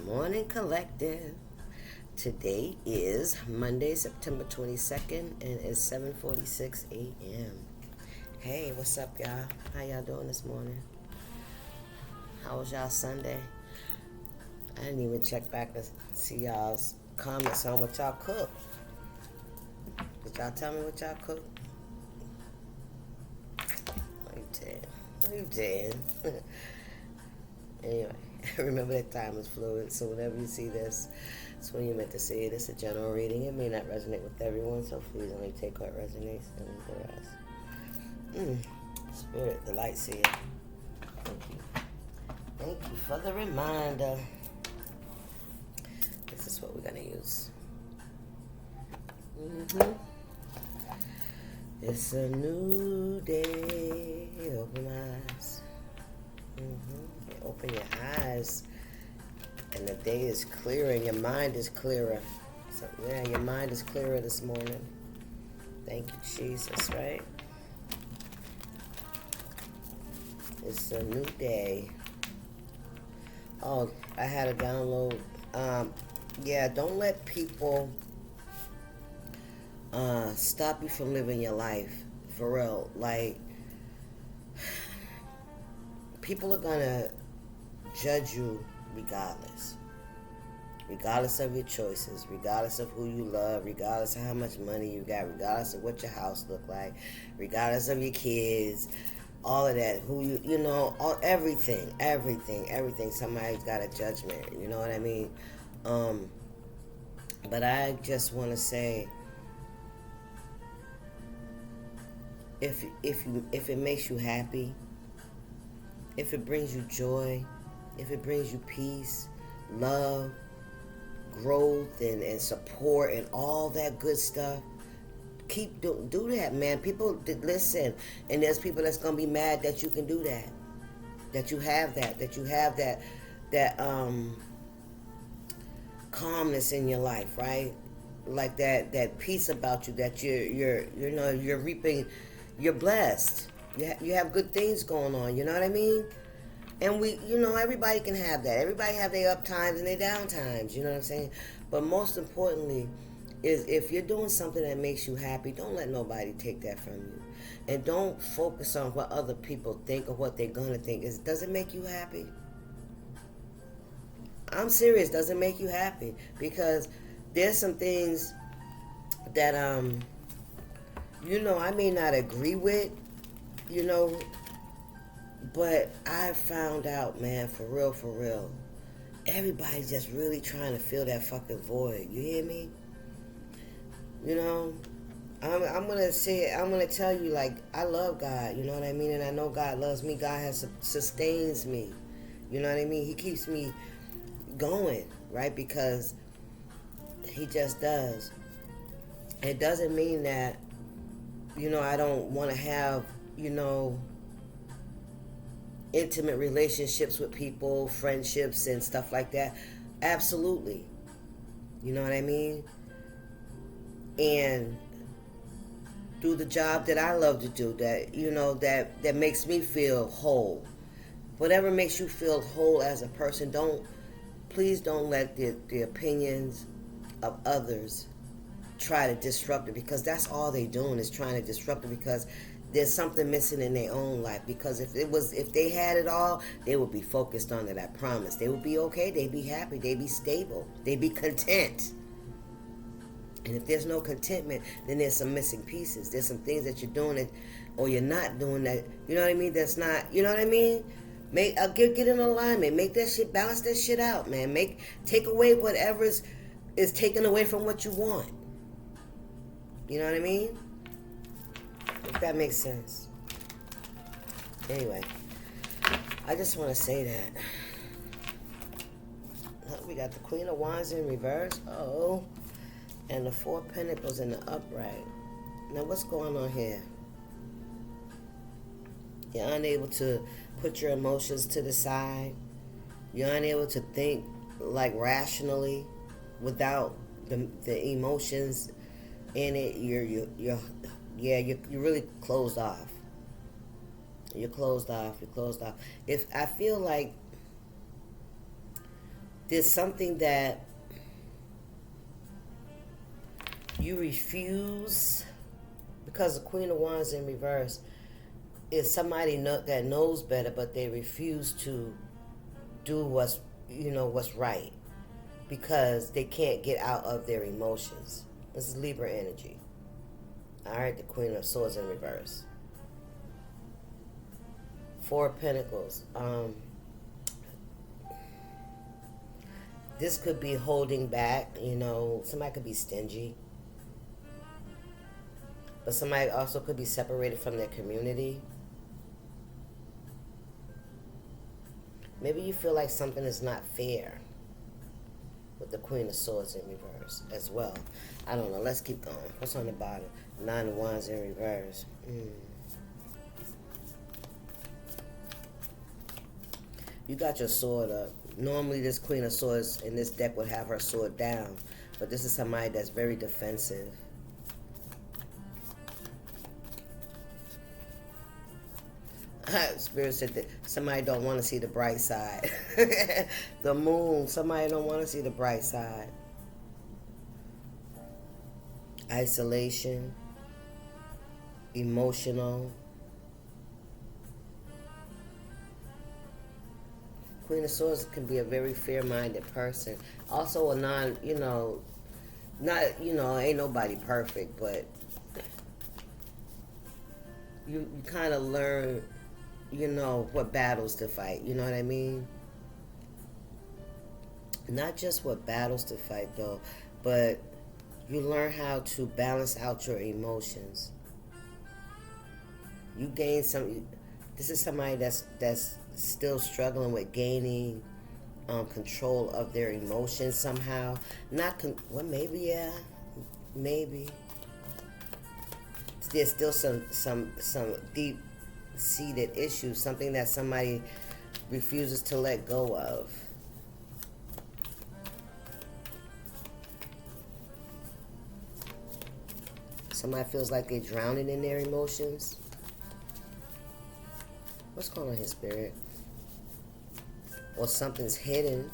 Morning Collective. Today is Monday, September 22nd, and it's 7:46 a.m. Hey, what's up, y'all? How y'all doing this morning? How was y'all Sunday? I didn't even check back to see y'all's comments on what y'all cooked. Did y'all tell me what y'all cooked? No, you did. No, you did. Anyway, remember that time is fluid, so whenever you see this, it's when you meant to see it. It's a general reading. It may not resonate with everyone, so please only take what resonates and leave the rest. Spirit, the light seer. Thank you. Thank you for the reminder. This is what we're going to use. It's a new day. Open my eyes. Open your eyes, and the day is clearer, and your mind is clearer. So, yeah, your mind is clearer this morning. Thank you, Jesus, right? It's a new day. Oh, I had a download. Don't let people stop you from living your life. For real. Like, people are gonna judge you regardless of your choices, regardless of who you love, regardless of how much money you got, regardless of what your house look like, regardless of your kids, all of that, who everything, somebody's got a judgment, you know what I mean? But I just want to say, if it makes you happy, if it brings you joy, if it brings you peace, love, growth, and support, and all that good stuff, do that, man. People, listen, and there's people that's going to be mad that you can do that, that you have that calmness in your life, right? Like that peace about you, that you're reaping, you're blessed. You have good things going on, you know what I mean? And everybody can have that. Everybody have their up times and their down times, you know what I'm saying? But most importantly is, if you're doing something that makes you happy, don't let nobody take that from you. And don't focus on what other people think or what they're going to think. Does it make you happy? I'm serious. Does it make you happy? Because there's some things that, I may not agree with, but I found out, man, for real, everybody's just really trying to fill that fucking void. You hear me? I'm going to tell you, like, I love God, you know what I mean? And I know God loves me. God sustains me. You know what I mean? He keeps me going, right? Because he just does. It doesn't mean that, I don't want to have, intimate relationships with people, friendships and stuff like that. Absolutely. You know what I mean? And do the job that I love to do, that that makes me feel whole. Whatever makes you feel whole as a person, please don't let the opinions of others try to disrupt it, because that's all they're doing is trying to disrupt it, because there's something missing in their own life. Because if they had it all, they would be focused on it, I promise. They would be okay, they'd be happy, they'd be stable, they'd be content. And if there's no contentment, then there's some missing pieces. There's some things that you're doing or you're not doing that, you know what I mean, that's not, you know what I mean? Get in alignment, make that shit, balance that shit out, man. Take away whatever is taken away from what you want. You know what I mean? If that makes sense. Anyway, I just want to say that. Look, we got the Queen of Wands in reverse. Oh. And the Four of Pentacles in the upright. Now, what's going on here? You're unable to put your emotions to the side. You're unable to think, like, rationally without the emotions in it. You're really closed off. You're closed off. If I feel like There's something that you refuse, because the Queen of Wands in reverse is somebody that knows better, but they refuse to do what's right because they can't get out of their emotions. This is Libra energy. All right, the Queen of Swords in reverse. Four of Pentacles. This could be holding back, somebody could be stingy. But somebody also could be separated from their community. Maybe you feel like something is not fair with the Queen of Swords in reverse as well. I don't know. Let's keep going. What's on the bottom? Nine of Wands in reverse. You got your sword up. Normally this Queen of Swords in this deck would have her sword down. But this is somebody that's very defensive. Spirit said that somebody don't want to see the bright side. The moon, somebody don't want to see the bright side. Isolation, emotional. Queen of Swords can be a very fair-minded person. Also a ain't nobody perfect, but you kind of learn what battles to fight. You know what I mean? Not just what battles to fight, though, but you learn how to balance out your emotions. You gain some... This is somebody that's still struggling with gaining control of their emotions somehow. Maybe, yeah. Maybe. There's still some deep seated issues, something that somebody refuses to let go of. Somebody feels like they're drowning in their emotions. What's going on here, Spirit? Or something's hidden.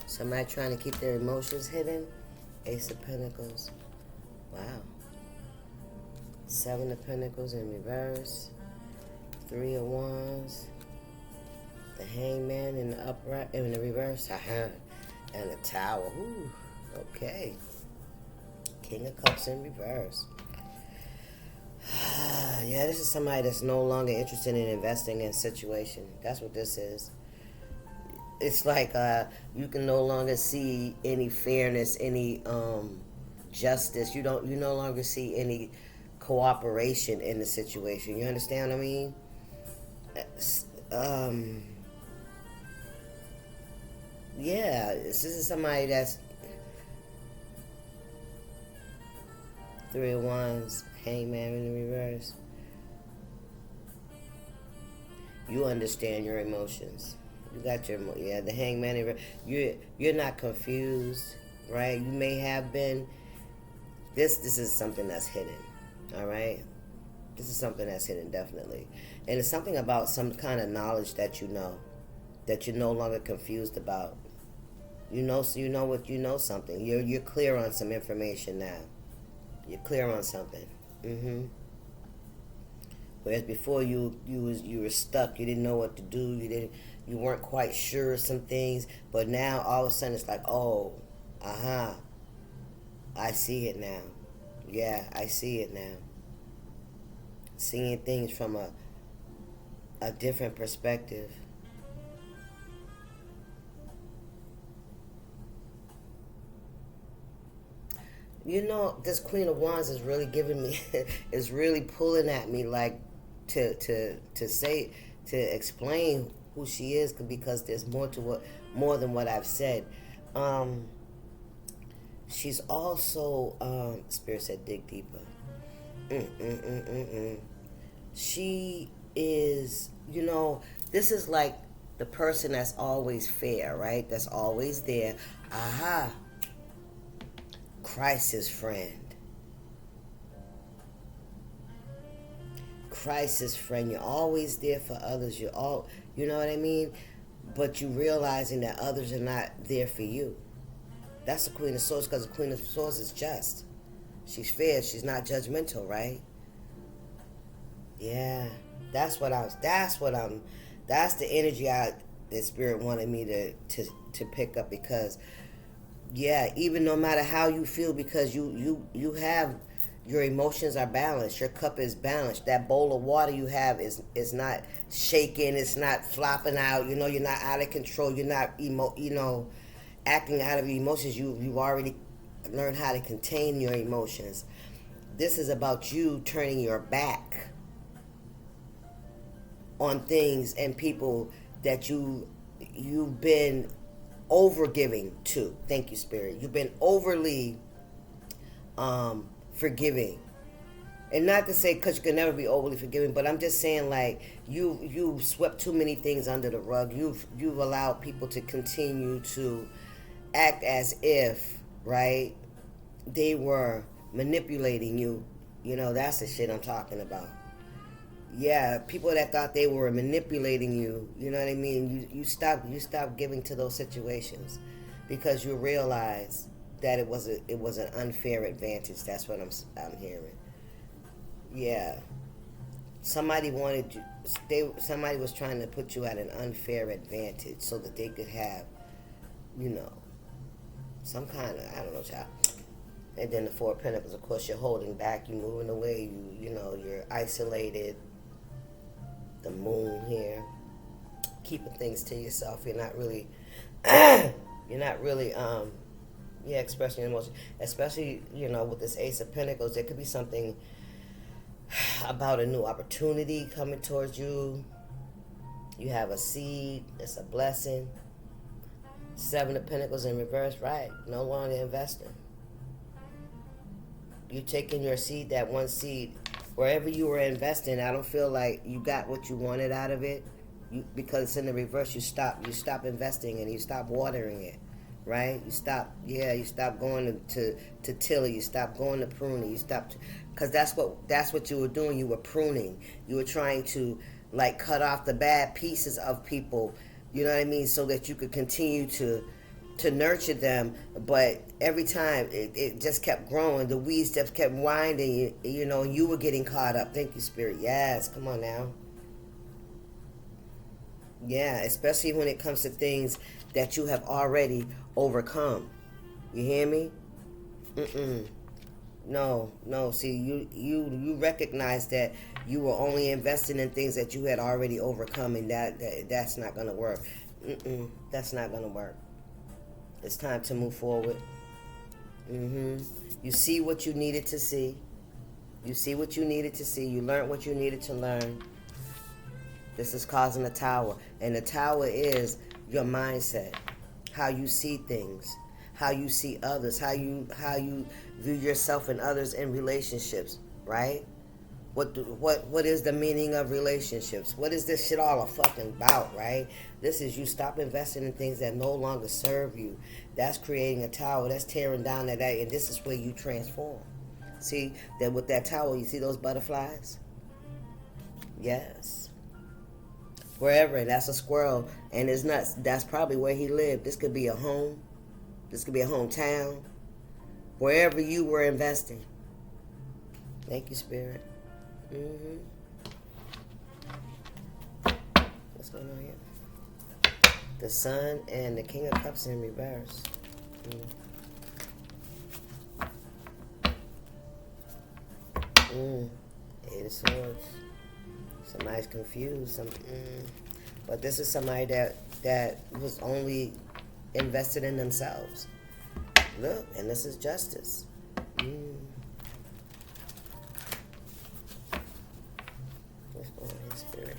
Somebody trying to keep their emotions hidden. Ace of Pentacles. Wow. Seven of Pentacles in reverse. Three of Wands. The Hangman in the upright, in the reverse. And the Tower. Ooh, okay. King of Cups in reverse. Yeah, this is somebody that's no longer interested in investing in a situation. That's what this is. It's like you can no longer see any fairness, any justice. You no longer see any cooperation in the situation. You understand what I mean? Yeah, this is somebody that's Three of Wands, Hangman in the reverse. You understand your emotions. You got the Hangman in reverse. You're not confused, right? You may have been. This is something that's hidden, all right? This is something that's hidden, definitely. And it's something about some kind of knowledge that that you're no longer confused about. You know something. You're clear on some information now. You're clear on something. Whereas before you were stuck. You didn't know what to do. You weren't quite sure of some things. But now all of a sudden it's like, oh, I see it now. Yeah, I see it now. Seeing things from a different perspective. This Queen of Wands is really giving me, is really pulling at me, like to explain who she is, because there's more than what I've said. She's also, Spirit said, dig deeper. She is, this is like the person that's always fair, right? That's always there. Crisis friend. crisis friend. You're always there for others. You know what I mean? But you realizing that others are not there for you. That's the Queen of Swords, because the Queen of Swords is just. She's fair. She's not judgmental, right? Yeah. That's the energy that Spirit wanted me to pick up, because yeah, even no matter how you feel, because you have, your emotions are balanced, your cup is balanced. That bowl of water you have is not shaking, it's not flopping out, you're not out of control, you're not acting out of your emotions. You've already learned how to contain your emotions. This is about you turning your back on things and people that you've been over giving to. Thank you, Spirit. You've been overly forgiving. And not to say, because you can never be overly forgiving, but I'm just saying, like, you've swept too many things under the rug. You've allowed people to continue to act as if, right, they were manipulating you. That's the shit I'm talking about. Yeah, people that thought they were manipulating you, you know what I mean? You stop giving to those situations, because you realize that it was an unfair advantage. That's what I'm hearing. Yeah. Somebody wanted you. Somebody was trying to put you at an unfair advantage so that they could have, some kind of, I don't know, child. And then the Four of Pentacles, of course, you're holding back, you're moving away, you're isolated. The Moon here, keeping things to yourself. You're not really, expressing your emotions. Especially, with this Ace of Pentacles, there could be something about a new opportunity coming towards you. You have a seed. It's a blessing. Seven of Pentacles in reverse, right? No longer investing. You taking your seed, that one seed, wherever you were investing. I don't feel like you got what you wanted out of it, because it's in the reverse. You stop investing, and you stop watering it, right? You stop going to till it. You stop going to prune it. You stop, because that's what you were doing. You were pruning. You were trying to, like, cut off the bad pieces of people, you know what I mean, so that you could continue to nurture them. But every time it just kept growing, the weeds just kept winding, and you were getting caught up. Thank you, Spirit. Yes, come on now. Yeah, especially when it comes to things that you have already overcome. You hear me? No. See, you recognize that you were only investing in things that you had already overcome, and that's not gonna work. That's not gonna work. It's time to move forward. You see what you needed to see. You see what you needed to see. You learned what you needed to learn. This is causing a tower. And the tower is your mindset. How you see things. How you see others. How you view yourself and others in relationships. Right? What is the meaning of relationships? What is this shit all fucking about, right? This is you stop investing in things that no longer serve you. That's creating a tower. That's tearing down that, and this is where you transform. See, that with that tower, you see those butterflies? Yes. Wherever, and that's a squirrel, and it's nuts. That's probably where he lived. This could be a home. This could be a hometown. Wherever you were investing. Thank you, Spirit. What's going on here? The Sun and the King of Cups in reverse. Eight of Swords. Somebody's confused. But this is somebody that was only invested in themselves. Look, and this is justice. What's going on here, Spirit?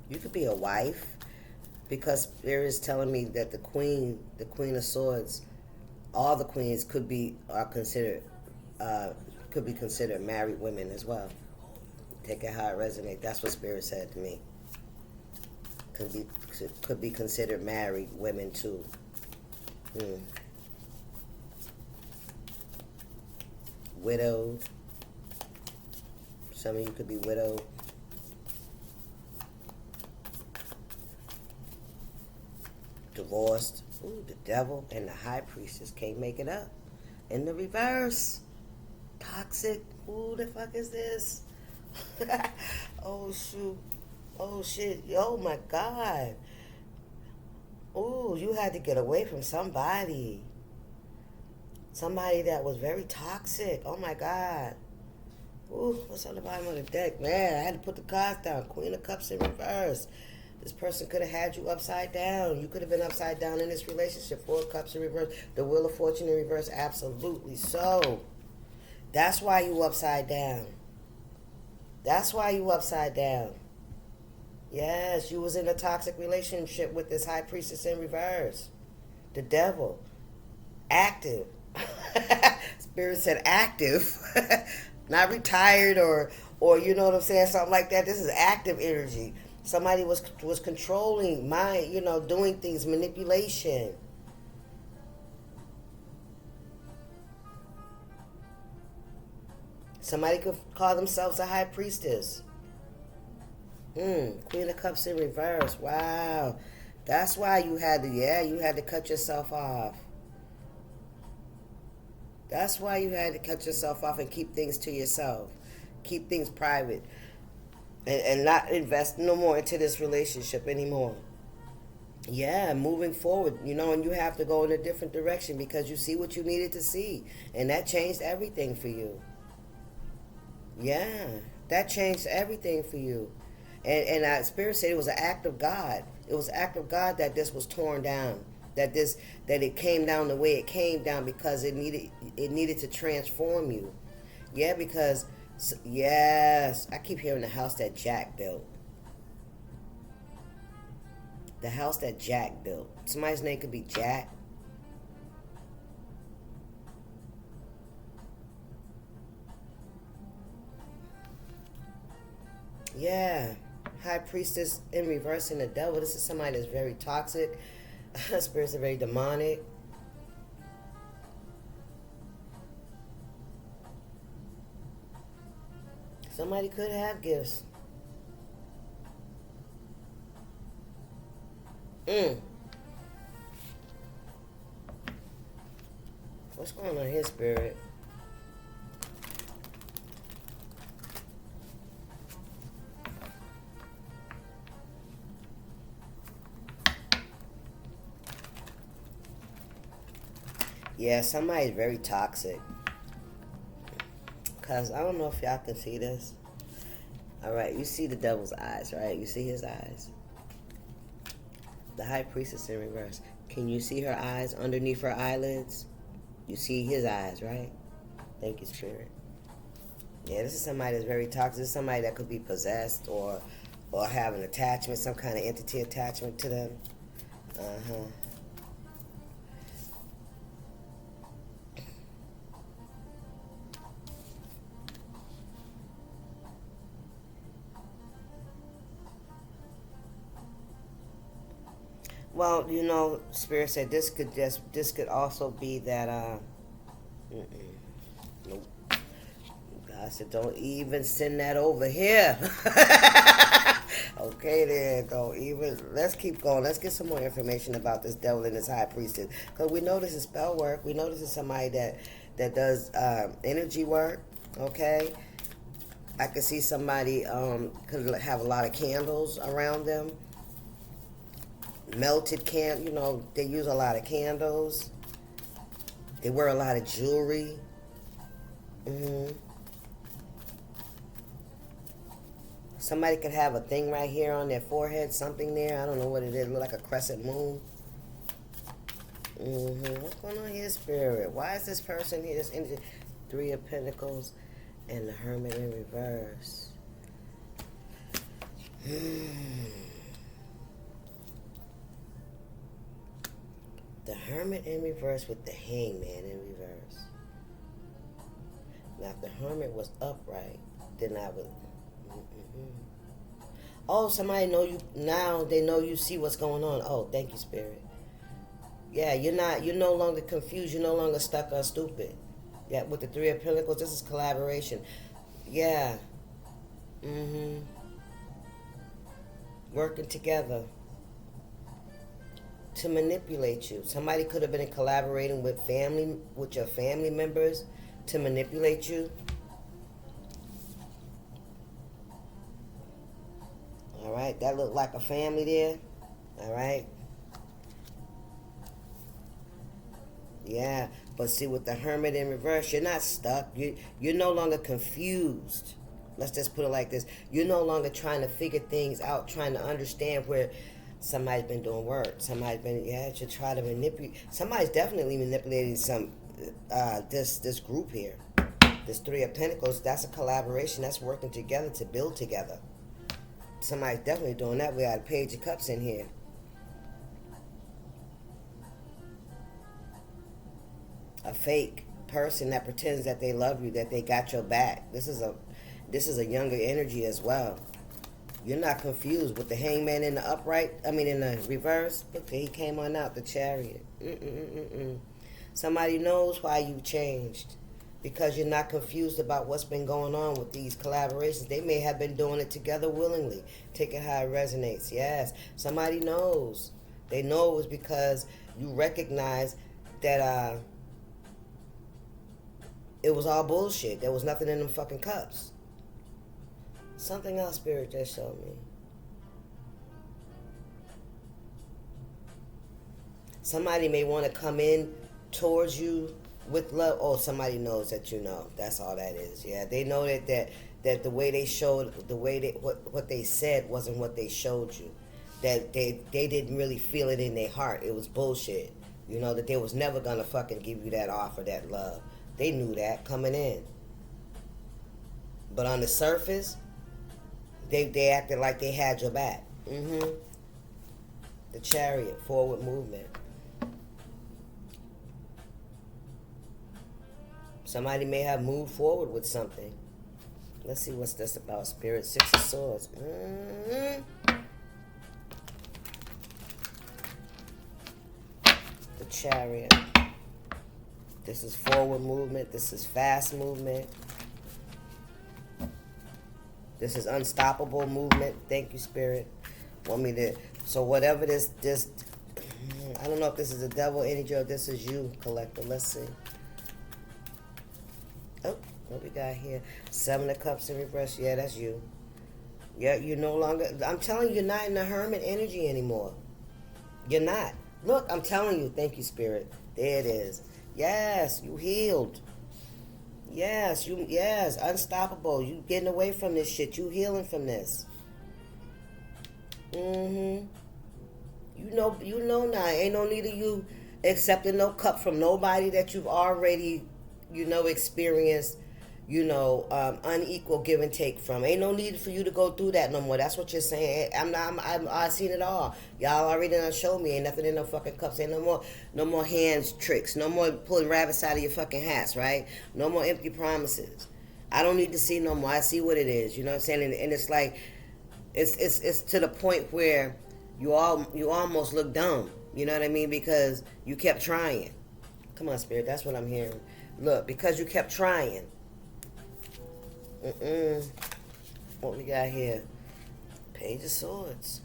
You could be a wife, because Spirit is telling me that the Queen of Swords, all the queens could be considered married women as well. Take it how it resonates. That's what Spirit said to me. Could be considered married women too. Mm. Widowed. Some of you could be widowed. Divorced. Ooh, the devil and the high priestess can't make it up. In the reverse. Toxic. Who the fuck is this? Oh, shoot. Oh, shit. Oh, my God. Ooh, you had to get away from somebody. Somebody that was very toxic. Oh, my God. Ooh, what's on the bottom of the deck? Man, I had to put the cards down. Queen of Cups in reverse. This person could have had you upside down. You could have been upside down in this relationship. Four of Cups in reverse. The Wheel of Fortune in reverse. Absolutely so. That's why you upside down. That's why you upside down. Yes, you was in a toxic relationship with this high priestess in reverse. The devil. Active. Spirit said active. Not retired or you know what I'm saying, something like that. This is active energy. Somebody was controlling mind, doing things, manipulation. Somebody could call themselves a high priestess. Queen of Cups in reverse. Wow. That's why you had to cut yourself off. That's why you had to cut yourself off and keep things to yourself. Keep things private. And not invest no more into this relationship anymore. Yeah, moving forward, and you have to go in a different direction because you see what you needed to see. And that changed everything for you. Yeah, that changed everything for you. And Spirit said it was an act of God. It was an act of God that this was torn down. That it came down the way it came down because it needed to transform you. Yeah, because yes, I keep hearing the house that Jack built. The house that Jack built. Somebody's name could be Jack. Yeah. High priestess in reverse and the devil. This is somebody that's very toxic. Spirits are very demonic. Somebody could have gifts. What's going on here, Spirit? Yeah, somebody's very toxic. Because I don't know if y'all can see this. Alright, you see the devil's eyes, right? You see his eyes. The high priestess in reverse. Can you see her eyes underneath her eyelids? You see his eyes, right? Thank you, Spirit. Yeah, this is somebody that's very toxic. This is somebody that could be possessed or have an attachment, some kind of entity attachment to them. Well, Spirit said this could also be that nope. God said don't even send that over here. Okay then, don't even. Let's keep going. Let's get some more information about this devil and this high priestess. Because we know this is spell work. We know this is somebody that does energy work. Okay. I could see somebody could have a lot of candles around them. Melted they use a lot of candles. They wear a lot of jewelry. Somebody could have a thing right here on their forehead, something there. I don't know what it is. Look like a crescent moon. What's going on here, Spirit? Why is this person here? This energy, Three of Pentacles and the Hermit in reverse. The Hermit in reverse with the Hangman in reverse. Now, if the Hermit was upright, then I would... Oh, somebody know you... Now they know you see what's going on. Oh, thank you, Spirit. Yeah, you're no longer confused. You're no longer stuck on stupid. Yeah, with the Three of Pentacles, this is collaboration. Yeah. Mm-hmm. Working together to manipulate you. Somebody could have been collaborating with your family members to manipulate you. All right, that looked like a family there. All right. Yeah, but see, with the Hermit in reverse, you're not stuck. You're no longer confused. Let's just put it like this. You're no longer trying to figure things out, trying to understand where somebody's been doing work. Somebody's been, to try to manipulate. Somebody's definitely manipulating this group here. This Three of Pentacles, that's a collaboration. That's working together to build together. Somebody's definitely doing that. We got a Page of Cups in here. A fake person that pretends that they love you, that they got your back. This is a younger energy as well. You're not confused with the Hangman in the upright. I mean, in the reverse. Look, he came on out, the Chariot. Somebody knows why you changed, because you're not confused about what's been going on with these collaborations. They may have been doing it together willingly. Take it how it resonates. Yes, somebody knows. They know it was because you recognize that it was all bullshit. There was nothing in them fucking cups. Something else Spirit just showed me. Somebody may want to come in towards you with love. Oh, somebody knows that you know. That's all that is. Yeah, they know that the way they showed, what they said wasn't what they showed you. That they didn't really feel it in their heart. It was bullshit. You know, that they was never gonna fucking give you that offer, that love. They knew that coming in. But on the surface, they acted like they had your back. The Chariot, forward movement. Somebody may have moved forward with something. Let's see what's this about, Spirit. Six of Swords. The Chariot. This is forward movement. This is fast movement. This is unstoppable movement. Thank you, Spirit. Want me to... So whatever this... I don't know if this is a devil energy or this is you, collector. Let's see. Oh, what we got here? Seven of Cups in reverse. Yeah, that's you. Yeah, you're no longer... I'm telling you, you're not in the Hermit energy anymore. You're not. Look, I'm telling you. Thank you, Spirit. There it is. Yes, you healed. Yes, unstoppable. You getting away from this shit. You healing from this. You know now. Ain't no need of you accepting no cup from nobody that you've already, experienced, unequal give and take from. Ain't no need for you to go through that no more. That's what you're saying. I seen it all. Y'all already done showed me. Ain't nothing in no fucking cups. Ain't no more hands tricks. No more pulling rabbits out of your fucking hats, right? No more empty promises. I don't need to see no more. I see what it is. You know what I'm saying? And it's like, it's to the point where you almost look dumb. You know what I mean? Because you kept trying. Come on, Spirit. That's what I'm hearing. Look, because you kept trying. What we got here? Page of Swords.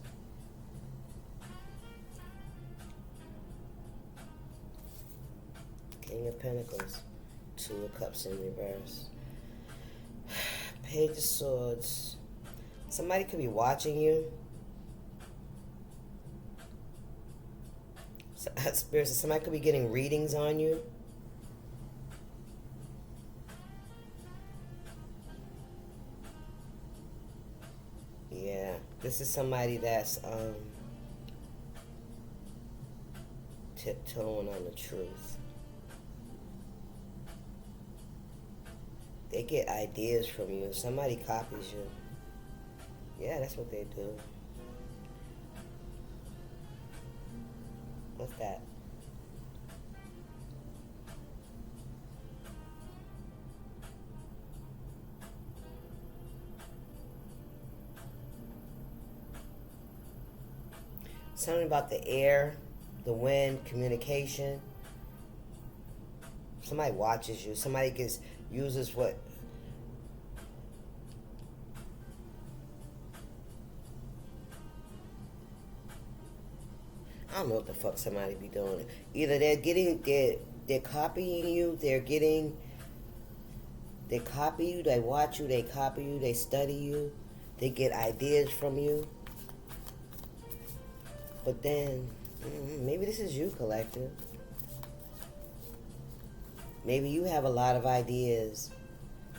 King of Pentacles. Two of Cups in reverse. Page of Swords. Somebody could be watching you. Spirit, somebody could be getting readings on you. Yeah, this is somebody that's tiptoeing on the truth. They get ideas from you. Somebody copies you. Yeah, that's what they do. What's that? Something about the air, the wind, communication. Somebody watches you. Somebody uses what. I don't know what the fuck somebody be doing. Either they're copying you, they copy you, they watch you, they copy you, they study you, they get ideas from you. But then, maybe this is you, collective. Maybe you have a lot of ideas.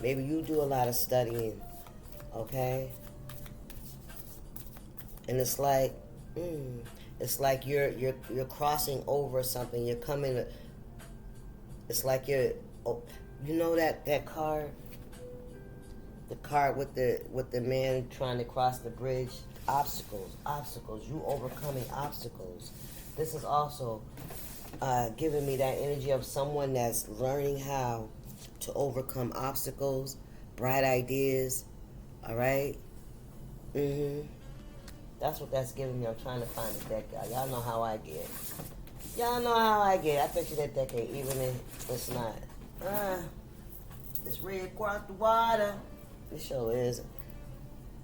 Maybe you do a lot of studying, okay? And it's like you're crossing over something. You're coming. It's like you know that car. The car with the man trying to cross the bridge. Obstacles. You overcoming obstacles. This is also giving me that energy of someone that's learning how to overcome obstacles, bright ideas. All right. That's what that's giving me. I'm trying to find a deck, y'all. Y'all know how I get. I bet you that deck ain't even in. It's not. It's red across the water. It sure is.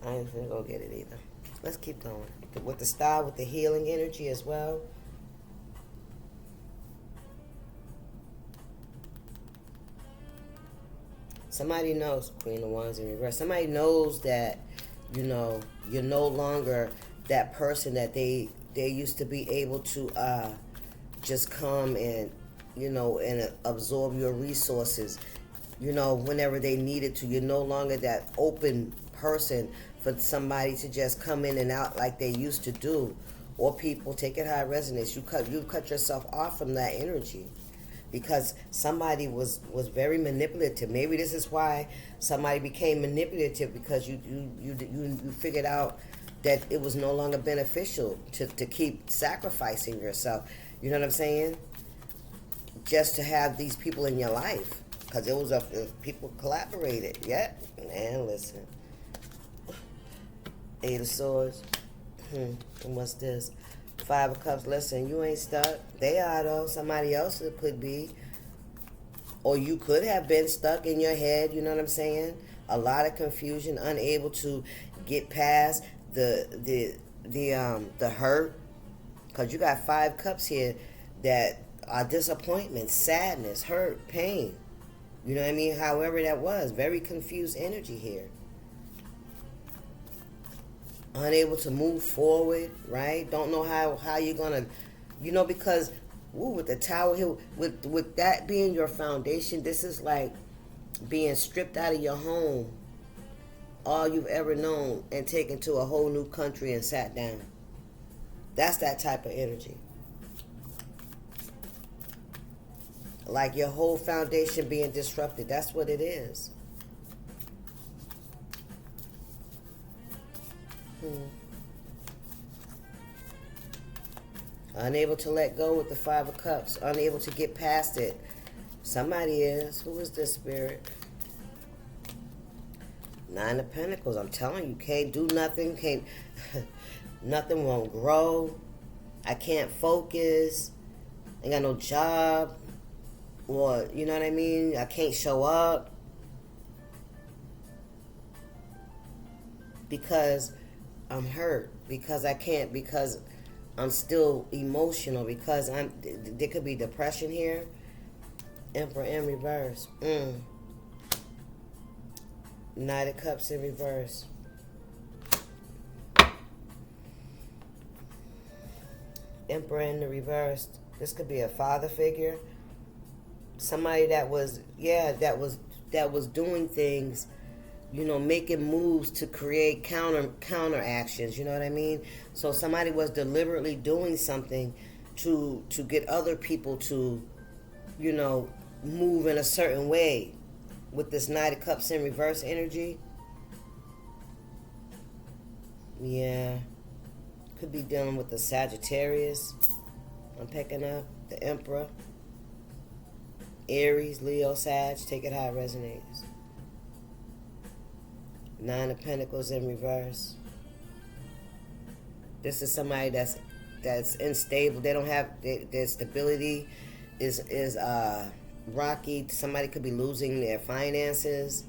I ain't finna go get it either. Let's keep going. With the star, with the healing energy as well. Somebody knows, Queen of Wands in reverse. Somebody knows that, you're no longer that person that they used to be able to just come and, and absorb your resources, whenever they needed to. You're no longer that open person for somebody to just come in and out like they used to do. Or people, take it how it resonates. You cut yourself off from that energy. Because somebody was very manipulative. Maybe this is why somebody became manipulative, because you figured out that it was no longer beneficial to keep sacrificing yourself. You know what I'm saying? Just to have these people in your life, because people collaborated. Yeah, man, listen. Eight of Swords. And what's this? Five of Cups. Listen, you ain't stuck. They are, though. Somebody else could be. Or you could have been stuck in your head. You know what I'm saying? A lot of confusion, unable to get past the hurt. Because you got 5 cups here that are disappointment, sadness, hurt, pain. You know what I mean? However that was. Very confused energy here. Unable to move forward, right? Don't know how you're gonna, because with the Tower here, with that being your foundation, this is like being stripped out of your home, all you've ever known, and taken to a whole new country and sat down. That's that type of energy. Like your whole foundation being disrupted. That's what it is. Unable to let go with the 5 of Cups. Unable to get past it. Somebody is. Who is this, Spirit? 9 of Pentacles. I'm telling you, can't do nothing. Nothing won't grow. I can't focus. Ain't got no job. Or, you know what I mean? I can't show up. Because I'm hurt, because I can't, because I'm still emotional, because there could be depression here. Emperor in reverse. Knight of Cups in reverse. Emperor in the reverse. This could be a father figure. Somebody that was doing things, making moves to create counter actions, you know what I mean? So somebody was deliberately doing something to get other people to, move in a certain way with this Knight of Cups in reverse energy. Yeah. Could be dealing with the Sagittarius. I'm picking up the Emperor. Aries, Leo, Sag. Take it how it resonates. 9 of Pentacles in reverse. This is somebody that's that's unstable. They don't have their stability is rocky. Somebody could be losing their finances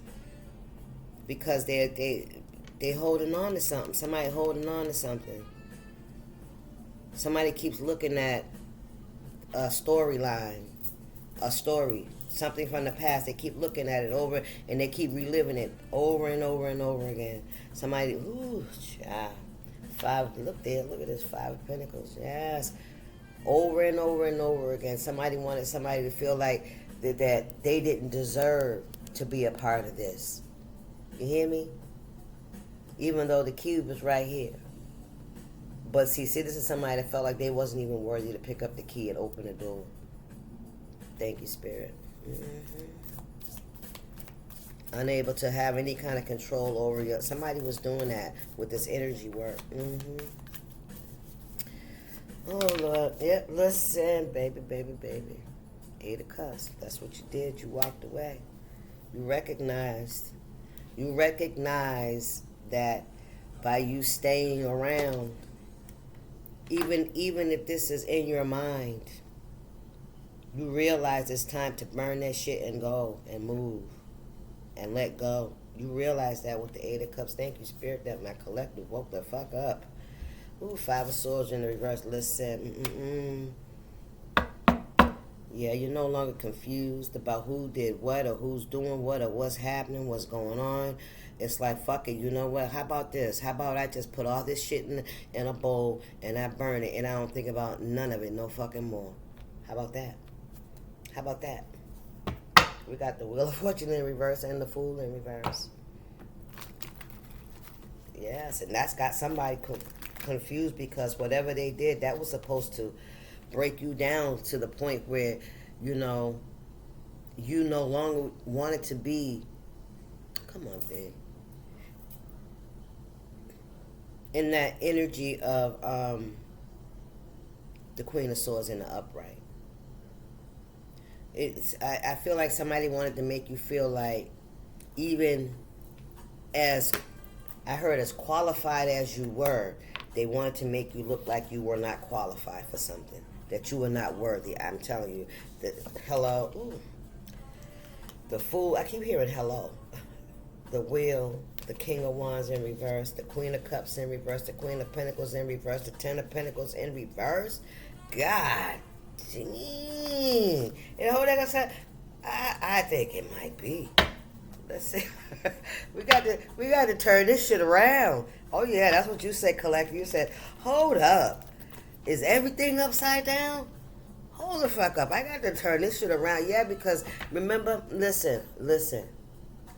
because they holding on to something. Somebody holding on to something. Somebody keeps looking at a storyline, a story, something from the past. They keep looking at it over, and they keep reliving it over and over and over again. Somebody, ooh, child. Five, look there, look at this, 5 of Pentacles. Yes. Over and over and over again. Somebody wanted somebody to feel like that they didn't deserve to be a part of this. You hear me? Even though the cube is right here. But see, this is somebody that felt like they wasn't even worthy to pick up the key and open the door. Thank you, Spirit. Unable to have any kind of control over you. Somebody was doing that with this energy work. Oh, Lord. Yep, listen, baby. 8 of Cups. That's what you did. You walked away. You recognized that by you staying around, even if this is in your mind, you realize it's time to burn that shit and go and move and let go. You realize that with the 8 of Cups. Thank you, Spirit, that my collective woke the fuck up. Ooh, 5 of Swords in the reverse. Listen. Yeah, you're no longer confused about who did what or who's doing what or what's happening, what's going on. It's like, fuck it, you know what? How about this? How about I just put all this shit in a bowl and I burn it and I don't think about none of it no fucking more. How about that? How about that? We got the Wheel of Fortune in reverse and the Fool in reverse. Yes, and that's got somebody confused because whatever they did, that was supposed to break you down to the point where, you know, you no longer wanted to be, come on, babe, in that energy of the Queen of Swords in the upright. I feel like somebody wanted to make you feel like, even as I heard, as qualified as you were, they wanted to make you look like you were not qualified for something, that you were not worthy. I'm telling you, that hello, ooh, the Fool, I keep hearing hello, the Wheel, the King of Wands in reverse, the Queen of Cups in reverse, the Queen of Pentacles in reverse, the 10 of Pentacles in reverse. God, you know what I said? I think it might be. Let's see. we got to turn this shit around. Oh yeah, that's what you said, collective. You said, hold up. Is everything upside down? Hold the fuck up. I got to turn this shit around. Yeah, because remember, listen.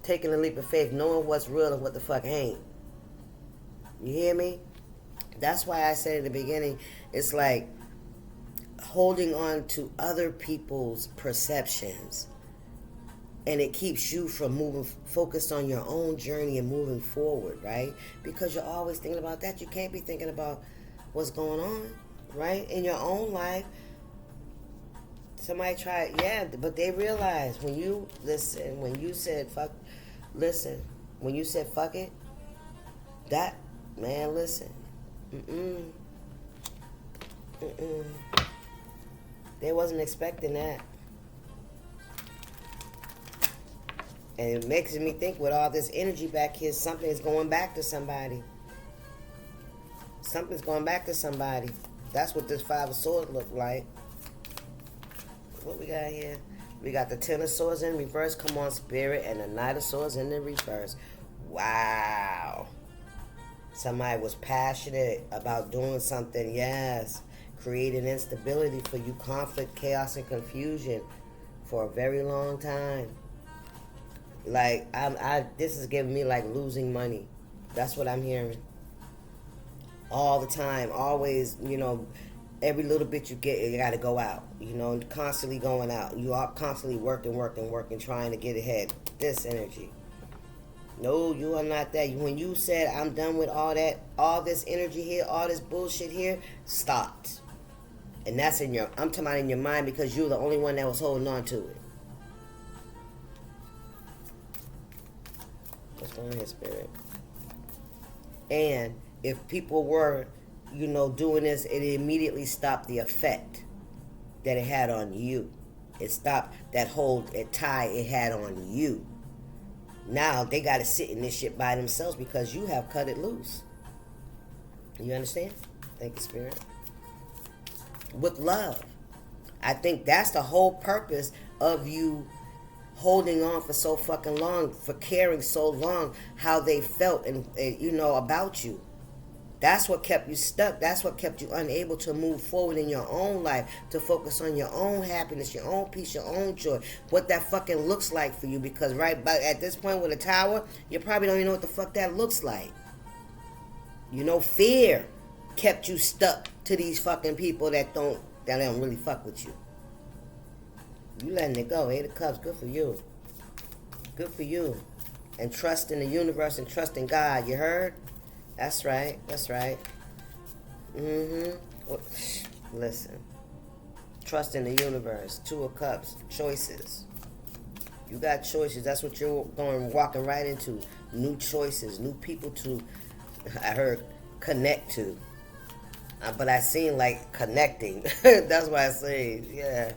Taking a leap of faith, knowing what's real and what the fuck ain't. You hear me? That's why I said in the beginning, it's like holding on to other people's perceptions, and it keeps you from moving focused on your own journey and moving forward, right? Because you're always thinking about that. You can't be thinking about what's going on, right, in your own life. Somebody tried, yeah, but they realized when you said fuck it, that, man, listen, they wasn't expecting that. And it makes me think, with all this energy back here, something's going back to somebody. Something's going back to somebody. That's what this 5 of Swords looked like. What we got here? We got the 10 of Swords in reverse. Come on, Spirit. And the Knight of Swords in the reverse. Wow. Somebody was passionate about doing something. Yes. Creating instability for you. Conflict, chaos, and confusion for a very long time. Like, this is giving me like losing money. That's what I'm hearing. All the time. Always, you know, every little bit you get, you got to go out. You know, constantly going out. You are constantly working, trying to get ahead. This energy. No, you are not that. When you said, I'm done with all that, all this energy here, all this bullshit here, stopped. And that's I'm talking about in your mind, because you're the only one that was holding on to it. What's going on here, Spirit? And if people were doing this, it immediately stopped the effect that it had on you. It stopped that hold, that tie it had on you. Now they got to sit in this shit by themselves because you have cut it loose. You understand? Thank you, Spirit. With love. I think that's the whole purpose of you holding on for so fucking long, for caring so long how they felt and about you. That's what kept you stuck. That's what kept you unable to move forward in your own life, to focus on your own happiness, your own peace, your own joy, what that fucking looks like for you. Because at this point with a tower, you probably don't even know what the fuck that looks like. Fear kept you stuck to these fucking people that don't really fuck with you. You letting it go. 8 of Cups, good for you. Good for you. And trust in the universe and trust in God. You heard? That's right. That's right. Well, listen. Trust in the universe. 2 of Cups. Choices. You got choices. That's what you're walking right into. New choices. New people to, I heard, connect to. But I seen like connecting. That's why I say, yeah.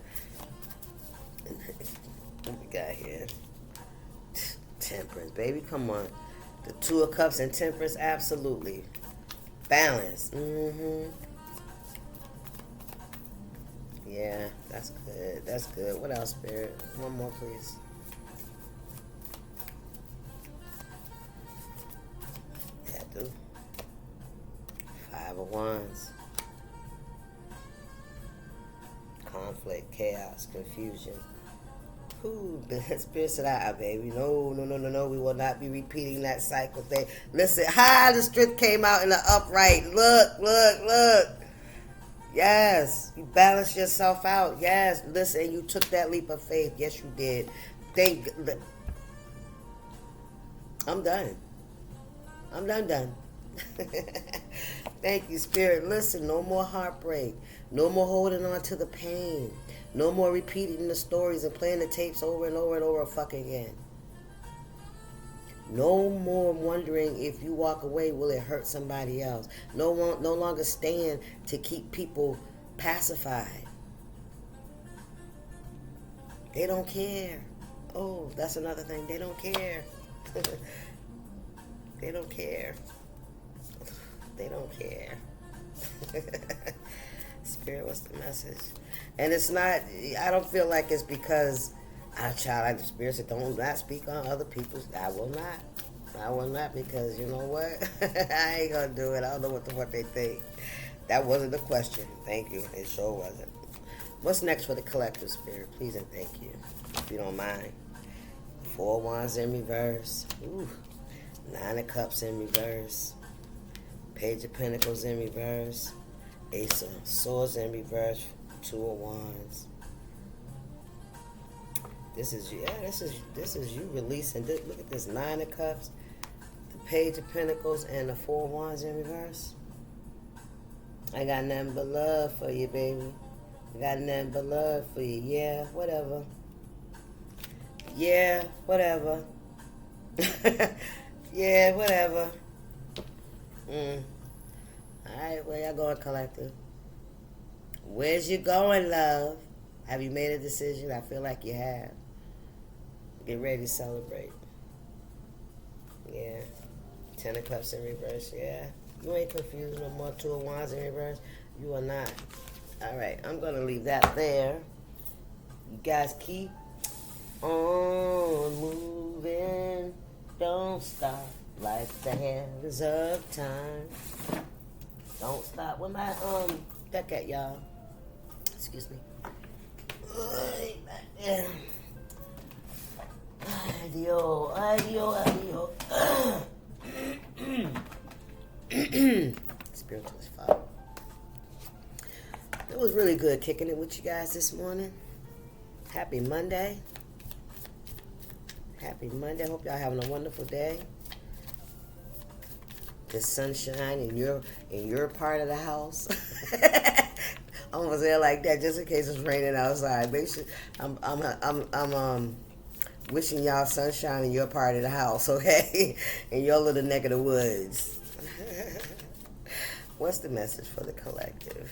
What we got here? Temperance, baby. Come on. The 2 of Cups and Temperance, absolutely. Balance. Yeah, that's good. That's good. What else, Spirit? One more, please. Yeah, I do. 5 of Wands. Conflict, chaos, confusion. Ooh, the Spirit said, baby. No. We will not be repeating that cycle thing. Listen, the strength came out in the upright. Look. Yes, you balanced yourself out. Yes, listen, you took that leap of faith. Yes, you did. I'm done. I'm done. Thank you, Spirit. Listen, no more heartbreak. No more holding on to the pain. No more repeating the stories and playing the tapes over and over and over fucking again. No more wondering if you walk away, will it hurt somebody else. No longer staying to keep people pacified. They don't care. Oh, that's another thing. They don't care. They don't care. They don't care. Spirit, what's the message? And it's not, I don't feel like it's because like the Spirit said, don't not speak on other people's. I will not because you know what? I ain't gonna do it. I don't know what the fuck they think. That wasn't the question. Thank you. It sure wasn't. What's next for the collective, Spirit? Please and thank you. If you don't mind. 4 of Wands in reverse. Ooh. 9 of Cups in reverse. Page of Pentacles in reverse. Ace of Swords in reverse. 2 of Wands. This is you releasing. Look at this 9 of Cups, the Page of Pentacles, and the 4 of Wands in reverse. I got nothing but love for you, baby. I got nothing but love for you. Yeah, whatever. Yeah, whatever. Yeah, whatever. Alright, where y'all going, collective? Where's you going, love? Have you made a decision? I feel like you have. Get ready to celebrate. Yeah. 10 of Cups in reverse, yeah. You ain't confused no more. 2 of Wands in reverse. You are not. Alright, I'm going to leave that there. You guys keep on moving. Don't stop like the hands of time. Don't stop. Where my deck at, y'all? Excuse me. Adio. Spiritualist father. It was really good kicking it with you guys this morning. Happy Monday. Happy Monday. Hope y'all having a wonderful day. The sunshine in your part of the house. I'm gonna say it like that just in case it's raining outside. Make sure I'm wishing y'all sunshine in your part of the house, okay? In your little neck of the woods. What's the message for the collective?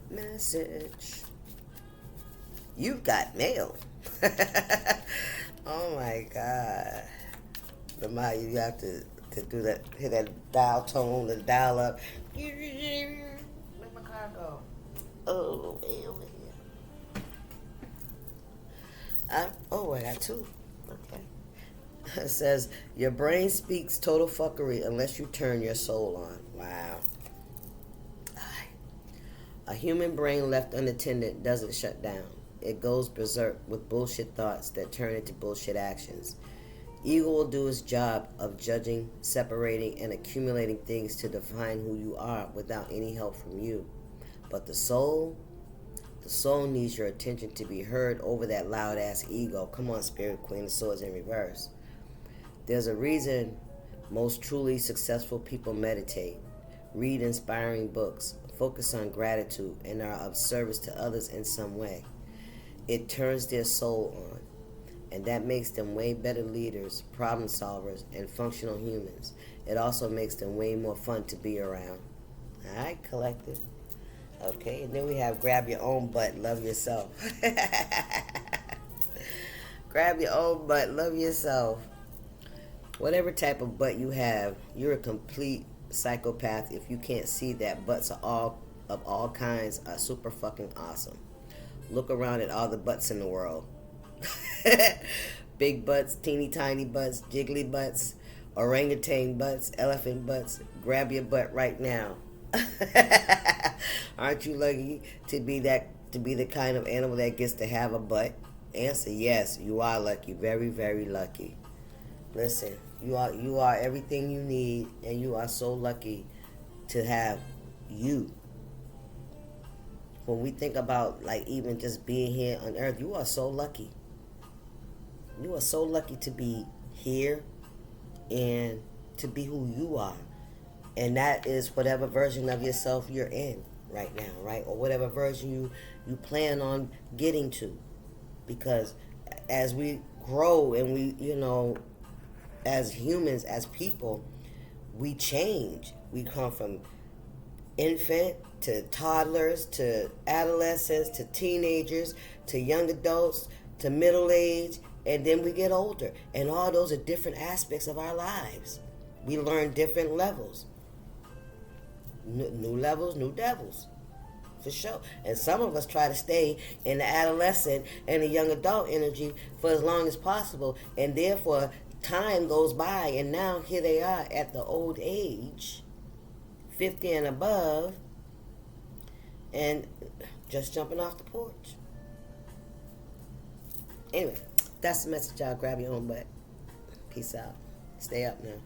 Message. You've got mail. Oh my God. The mind, you have to do that, hit that dial tone, the dial up. Where'd my car go? Oh, way over here. I got two. Okay. It says, your brain speaks total fuckery unless you turn your soul on. Wow. A human brain left unattended doesn't shut down. It goes berserk with bullshit thoughts that turn into bullshit actions. Ego will do its job of judging, separating, and accumulating things to define who you are without any help from you. But the soul needs your attention to be heard over that loud-ass ego. Come on, Spirit Queen of Swords in reverse. There's a reason most truly successful people meditate, read inspiring books, focus on gratitude, and are of service to others in some way. It turns their soul on, and that makes them way better leaders, problem solvers, and functional humans. It also makes them way more fun to be around. All right, collective. Okay, and then we have grab your own butt, love yourself. Grab your own butt, love yourself. Whatever type of butt you have, you're a complete psychopath if you can't see that butts are all kinds are super fucking awesome. Look around at all the butts in the world. Big butts, teeny tiny butts, jiggly butts, orangutan butts, elephant butts. Grab your butt right now. Aren't you lucky to be the kind of animal that gets to have a butt? Answer yes, you are lucky, very, very lucky. Listen, you are everything you need, and you are so lucky to have you. When we think about like even just being here on earth, you are so lucky. You are so lucky to be here and to be who you are. And that is whatever version of yourself you're in right now, right? Or whatever version you plan on getting to. Because as we grow and we, as humans, as people, we change. We come from infant to toddlers to adolescents to teenagers to young adults to middle age, and then we get older. And all those are different aspects of our lives. We learn different levels. New levels, new devils. For sure. And some of us try to stay in the adolescent and the young adult energy for as long as possible. And therefore, time goes by, and now here they are at the old age, 50 and above, and just jumping off the porch. Anyway, that's the message, y'all. Grab your own butt. Peace out. Stay up now.